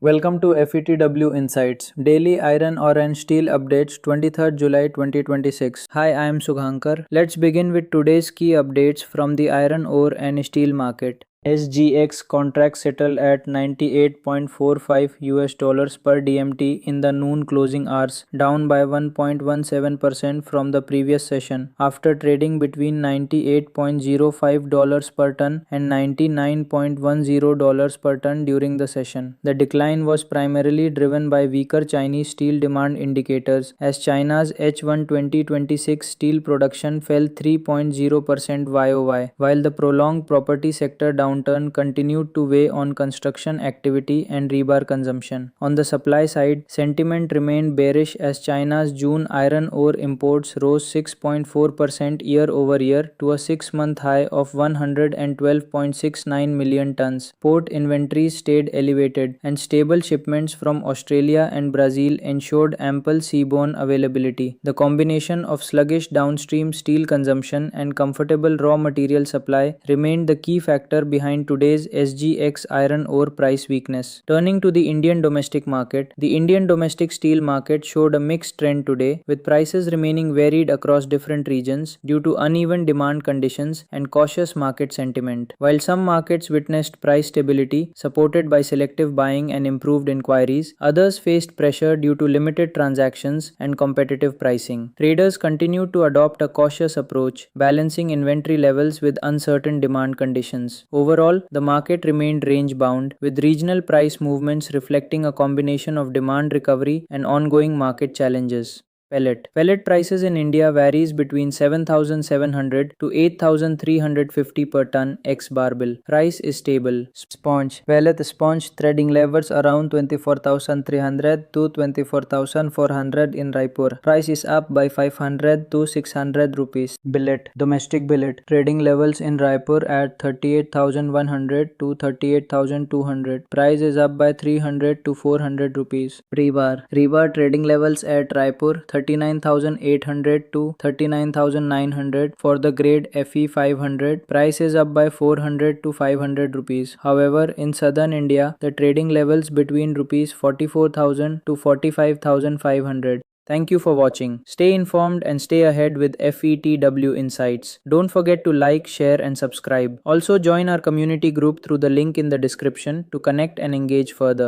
Welcome to FeTW Insights, Daily Iron Ore and Steel Updates 23rd July 2026. Hi, I am Sughankar. Let's begin with today's key updates from the iron ore and steel market. SGX contract settled at 98.45 US dollars per DMT in the noon closing hours, down by 1.17% from the previous session, after trading between $98.05 per ton and $99.10 per ton during the session. The decline was primarily driven by weaker Chinese steel demand indicators, as China's H1 2026 steel production fell 3.0% YoY, while the prolonged property sector downturn continued to weigh on construction activity and rebar consumption. On the supply side, sentiment remained bearish as China's June iron ore imports rose 6.4% year-over-year to a 6-month high of 112.69 million tons. Port inventories stayed elevated, and stable shipments from Australia and Brazil ensured ample seaborne availability. The combination of sluggish downstream steel consumption and comfortable raw material supply remained the key factor behind today's SGX iron ore price weakness. Turning to the Indian domestic market, the Indian domestic steel market showed a mixed trend today, with prices remaining varied across different regions due to uneven demand conditions and cautious market sentiment. While some markets witnessed price stability, supported by selective buying and improved inquiries, others faced pressure due to limited transactions and competitive pricing. Traders continued to adopt a cautious approach, balancing inventory levels with uncertain demand conditions. Overall, the market remained range-bound, with regional price movements reflecting a combination of demand recovery and ongoing market challenges. Pellet prices in India varies between 7,700 to 8,350 per ton ex barbell. Price is stable. Pellet sponge threading levels around 24,300 to 24,400 in Raipur. Price is up by 500 to 600 rupees. Domestic billet trading levels in Raipur at 38,100 to 38,200. Price is up by 300 to 400 rupees. Rebar trading levels at Raipur 39,800 to 39,900 for the grade Fe 500. Price is up by 400 to 500 rupees. However, in southern India, the trading levels between rupees 44,000 to 45,500. Thank you for watching. Stay informed and stay ahead with FeTW Insights. Don't forget to like, share and subscribe. Also join our community group through the link in the description to connect and engage further.